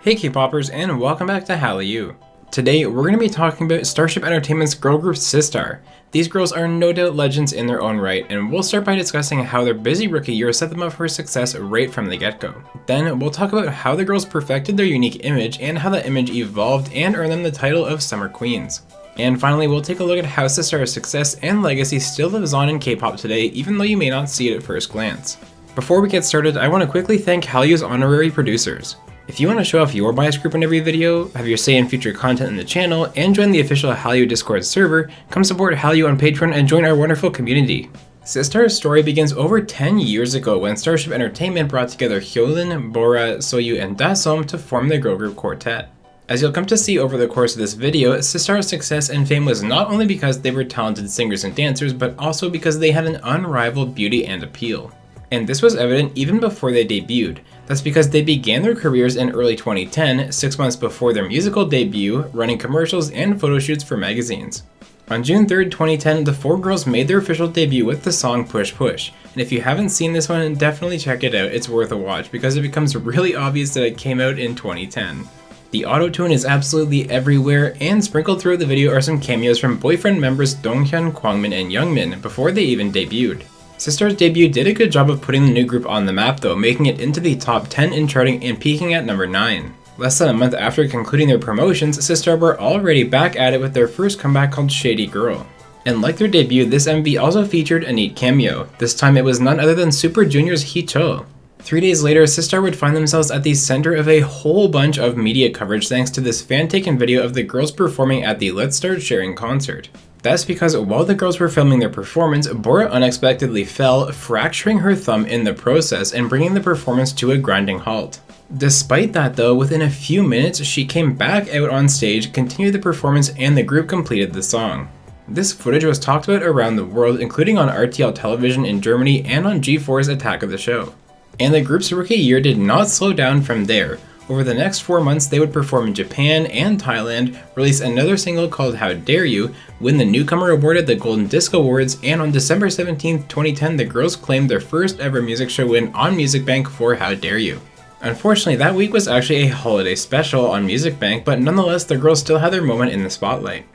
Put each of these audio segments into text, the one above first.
Hey K-popers, and welcome back to Hallyu. Today we're going to be talking about Starship Entertainment's girl group Sistar. These girls are no doubt legends in their own right, and we'll start by discussing how their busy rookie year set them up for success right from the get-go. Then we'll talk about how the girls perfected their unique image and how that image evolved and earned them the title of Summer Queens. And finally, we'll take a look at how Sistar's success and legacy still lives on in K-pop today, even though you may not see it at first glance. Before we get started, I want to quickly thank Hallyu's honorary producers. If you want to show off your bias group in every video, have your say in future content in the channel, and join the official Hallyu Discord server, come support Hallyu on Patreon and join our wonderful community. Sistar's story begins over 10 years ago when Starship Entertainment brought together Hyolyn, Bora, Soyu, and Dasom to form the girl group quartet. As you'll come to see over the course of this video, Sistar's success and fame was not only because they were talented singers and dancers, but also because they had an unrivaled beauty and appeal. And this was evident even before they debuted. That's because they began their careers in early 2010, 6 months before their musical debut, running commercials and photo shoots for magazines. On June 3rd, 2010, the four girls made their official debut with the song Push Push. And if you haven't seen this one, definitely check it out, it's worth a watch because it becomes really obvious that it came out in 2010. The auto-tune is absolutely everywhere, and sprinkled throughout the video are some cameos from boyfriend members Donghyun, Kwangmin, and Youngmin before they even debuted. Sistar's debut did a good job of putting the new group on the map though, making it into the top 10 in charting and peaking at number 9. Less than a month after concluding their promotions, Sistar were already back at it with their first comeback called Shady Girl. And like their debut, this MV also featured a neat cameo. This time it was none other than Super Junior's Hicho. 3 days later, Sistar would find themselves at the center of a whole bunch of media coverage thanks to this fan-taken video of the girls performing at the Let's Start Sharing concert. That's because while the girls were filming their performance, Bora unexpectedly fell, fracturing her thumb in the process and bringing the performance to a grinding halt. Despite that though, within a few minutes she came back out on stage, continued the performance, and the group completed the song. This footage was talked about around the world, including on RTL television in Germany and on G4's Attack of the Show. And the group's rookie year did not slow down from there. Over the next 4 months, they would perform in Japan and Thailand, release another single called How Dare You, win the Newcomer Award at the Golden Disc Awards, and on December 17, 2010, the girls claimed their first ever music show win on Music Bank for How Dare You. Unfortunately, that week was actually a holiday special on Music Bank, but nonetheless, the girls still had their moment in the spotlight.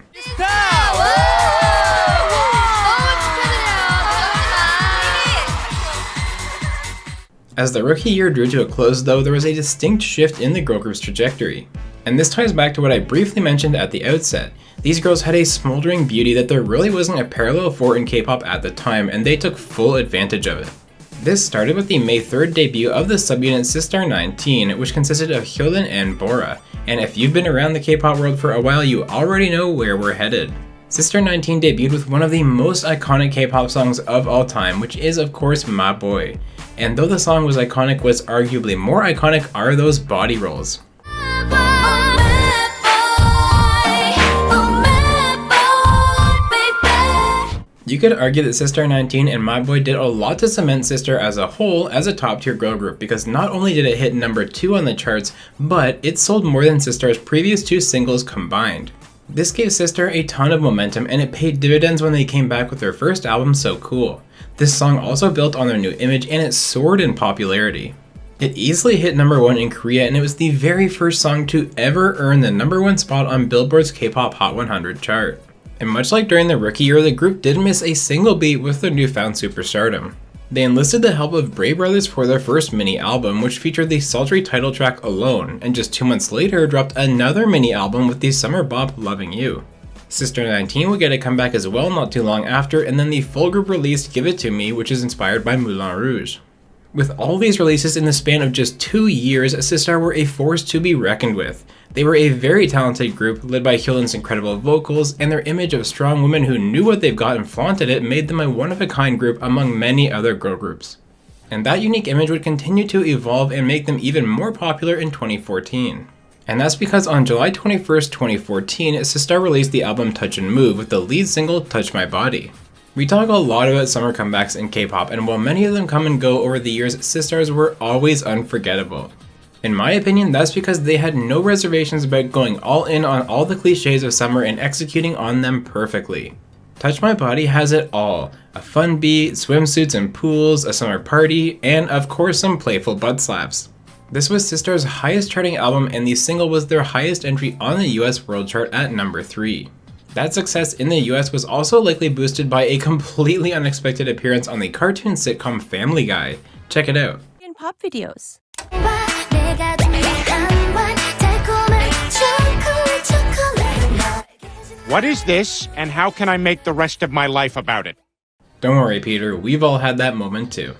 As the rookie year drew to a close though, there was a distinct shift in the girl group's trajectory. And this ties back to what I briefly mentioned at the outset. These girls had a smoldering beauty that there really wasn't a parallel for in K-pop at the time, and they took full advantage of it. This started with the May 3rd debut of the subunit Sistar 19, which consisted of Hyolyn and Bora. And if you've been around the K-pop world for a while, you already know where we're headed. Sistar 19 debuted with one of the most iconic K-pop songs of all time, which is of course My Boy. And though the song was iconic, what's arguably more iconic are those body rolls. You could argue that Sistar 19 and My Boy did a lot to cement Sistar as a whole as a top tier girl group, because not only did it hit number 2 on the charts, but it sold more than Sistar's previous 2 singles combined. This gave Sistar a ton of momentum, and it paid dividends when they came back with their first album, So Cool. This song also built on their new image, and it soared in popularity. It easily hit number 1 in Korea, and it was the very first song to ever earn the number 1 spot on Billboard's K-pop Hot 100 chart. And much like during the rookie year, the group didn't miss a single beat with their newfound superstardom. They enlisted the help of Bray Brothers for their first mini album, which featured the sultry title track Alone, and just 2 months later dropped another mini album with the summer bop Loving You. Sistar 19 would get a comeback as well not too long after, and then the full group released Give It To Me, which is inspired by Moulin Rouge. With all these releases in the span of just 2 years, Sistar were a force to be reckoned with. They were a very talented group, led by Hyolyn's incredible vocals, and their image of strong women who knew what they've got and flaunted it made them a one-of-a-kind group among many other girl groups. And that unique image would continue to evolve and make them even more popular in 2014. And that's because on July 21st, 2014, Sistar released the album Touch and Move with the lead single Touch My Body. We talk a lot about summer comebacks in K-pop, and while many of them come and go over the years, Sistars were always unforgettable. In my opinion, that's because they had no reservations about going all in on all the cliches of summer and executing on them perfectly. Touch My Body has it all: a fun beat, swimsuits and pools, a summer party, and of course some playful butt slaps. This was Sistar's highest charting album, and the single was their highest entry on the US World Chart at number 3. That success in the US was also likely boosted by a completely unexpected appearance on the cartoon sitcom Family Guy. Check it out. In pop videos. What is this, and how can I make the rest of my life about it? Don't worry, Peter, we've all had that moment too.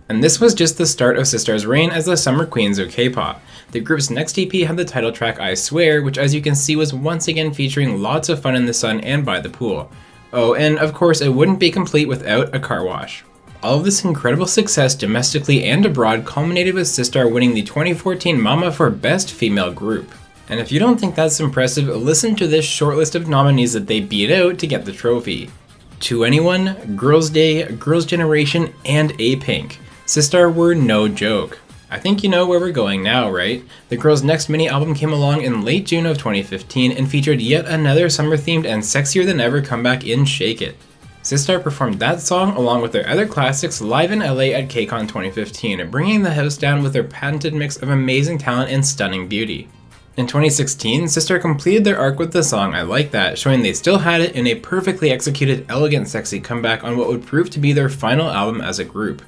And this was just the start of Sistar's reign as the summer queens of K-pop. The group's next EP had the title track I Swear, which as you can see was once again featuring lots of fun in the sun and by the pool. Oh, and of course it wouldn't be complete without a car wash. All of this incredible success domestically and abroad culminated with Sistar winning the 2014 MAMA for Best Female Group. And if you don't think that's impressive, listen to this short list of nominees that they beat out to get the trophy. 2NE1, Girls' Day, Girls' Generation, and A-Pink. Sistar were no joke. I think you know where we're going now, right? The girls' next mini album came along in late June of 2015 and featured yet another summer-themed and sexier than ever comeback in Shake It. Sistar performed that song along with their other classics live in LA at KCON 2015, bringing the house down with their patented mix of amazing talent and stunning beauty. In 2016, Sistar completed their arc with the song I Like That, showing they still had it in a perfectly executed, elegant, sexy comeback on what would prove to be their final album as a group.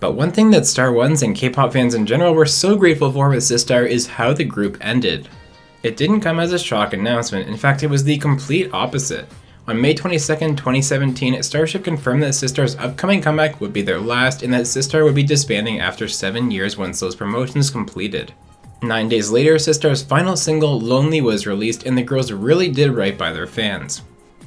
But one thing that Star Ones and K-pop fans in general were so grateful for with Sistar is how the group ended. It didn't come as a shock announcement, in fact it was the complete opposite. On May 22, 2017, Starship confirmed that Sistar's upcoming comeback would be their last and that Sistar would be disbanding after 7 years once those promotions completed. 9 days later, Sistar's final single, Lonely, was released and the girls really did right by their fans.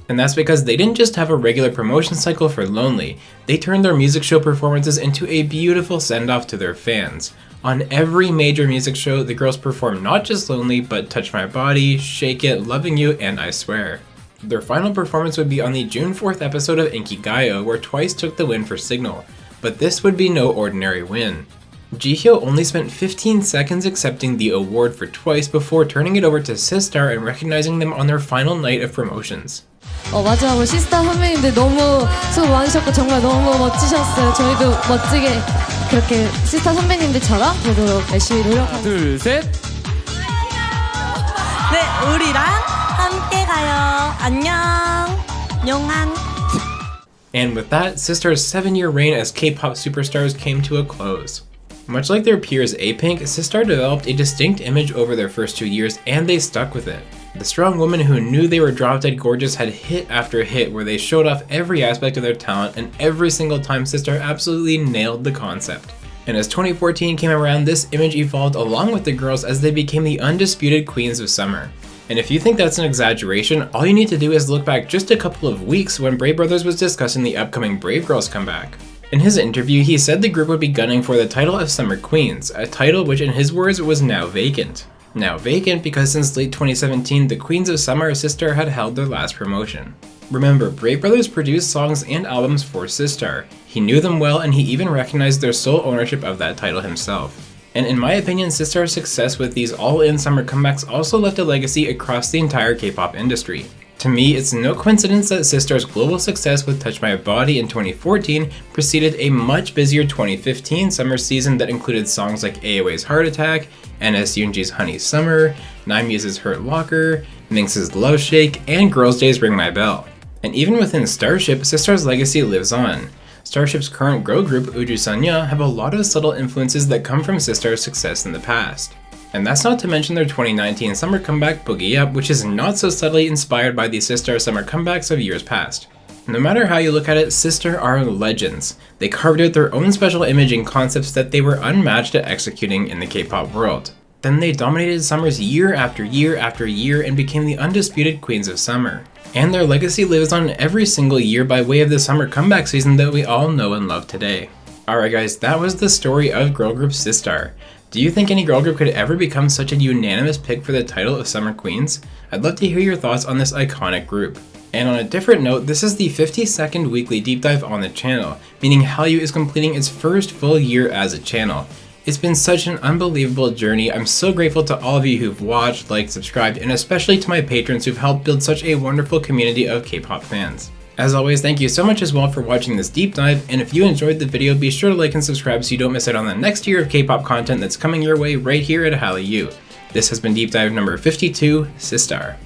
And that's because they didn't just have a regular promotion cycle for Lonely, they turned their music show performances into a beautiful send-off to their fans. On every major music show, the girls performed not just Lonely, but Touch My Body, Shake It, Loving You, and I Swear. Their final performance would be on the June 4th episode of Inkigayo, where Twice took the win for Signal. But this would be no ordinary win. Jihyo only spent 15 seconds accepting the award for Twice before turning it over to Sistar and recognizing them on their final night of promotions. 맞아. 우리 시스타 선배님들 너무 수고 많으셨고 정말 너무 멋지셨어요. 저희도 멋지게 그렇게 시스타 선배님들처럼 되도록 열심히 노력하고. 둘, 셋. 네, 우리랑 함께 가요. 안녕. 영한. And with that, Sistar's 7-year reign as K-pop superstars came to a close. Much like their peers A-Pink, Sistar developed a distinct image over their first 2 years, and they stuck with it. The strong women who knew they were drop-dead gorgeous had hit after hit where they showed off every aspect of their talent, and every single time Sistar absolutely nailed the concept. And as 2014 came around, this image evolved along with the girls as they became the undisputed queens of summer. And if you think that's an exaggeration, all you need to do is look back just a couple of weeks when Brave Brothers was discussing the upcoming Brave Girls comeback. In his interview, he said the group would be gunning for the title of Summer Queens, a title which in his words was now vacant. Now vacant because since late 2017, the Queens of Summer Sistar had held their last promotion. Remember, Brave Brothers produced songs and albums for Sistar. He knew them well and he even recognized their sole ownership of that title himself. And in my opinion, Sistar's success with these all-in summer comebacks also left a legacy across the entire K-pop industry. To me, it's no coincidence that Sistar's global success with Touch My Body in 2014 preceded a much busier 2015 summer season that included songs like AOA's Heart Attack, NS Yoonji's Honey Summer, Nimuse's Hurt Locker, Minx's Love Shake, and Girls' Day's Ring My Bell. And even within Starship, Sistar's legacy lives on. Starship's current girl group, Uju Sanya, have a lot of subtle influences that come from Sistar's success in the past. And that's not to mention their 2019 summer comeback, Boogie Up, which is not so subtly inspired by the Sistar summer comebacks of years past. No matter how you look at it, Sistar are legends. They carved out their own special image and concepts that they were unmatched at executing in the K-pop world. Then they dominated summers year after year after year and became the undisputed queens of summer. And their legacy lives on every single year by way of the summer comeback season that we all know and love today. Alright guys, that was the story of girl group Sistar. Do you think any girl group could ever become such a unanimous pick for the title of Summer Queens? I'd love to hear your thoughts on this iconic group. And on a different note, this is the 52nd weekly deep dive on the channel, meaning Hallyu is completing its first full year as a channel. It's been such an unbelievable journey. I'm so grateful to all of you who've watched, liked, subscribed, and especially to my patrons who've helped build such a wonderful community of K-pop fans. As always, thank you so much as well for watching this deep dive, and if you enjoyed the video, be sure to like and subscribe so you don't miss out on the next tier of K-pop content that's coming your way right here at Hallyu. This has been Deep Dive number 52, Sistar.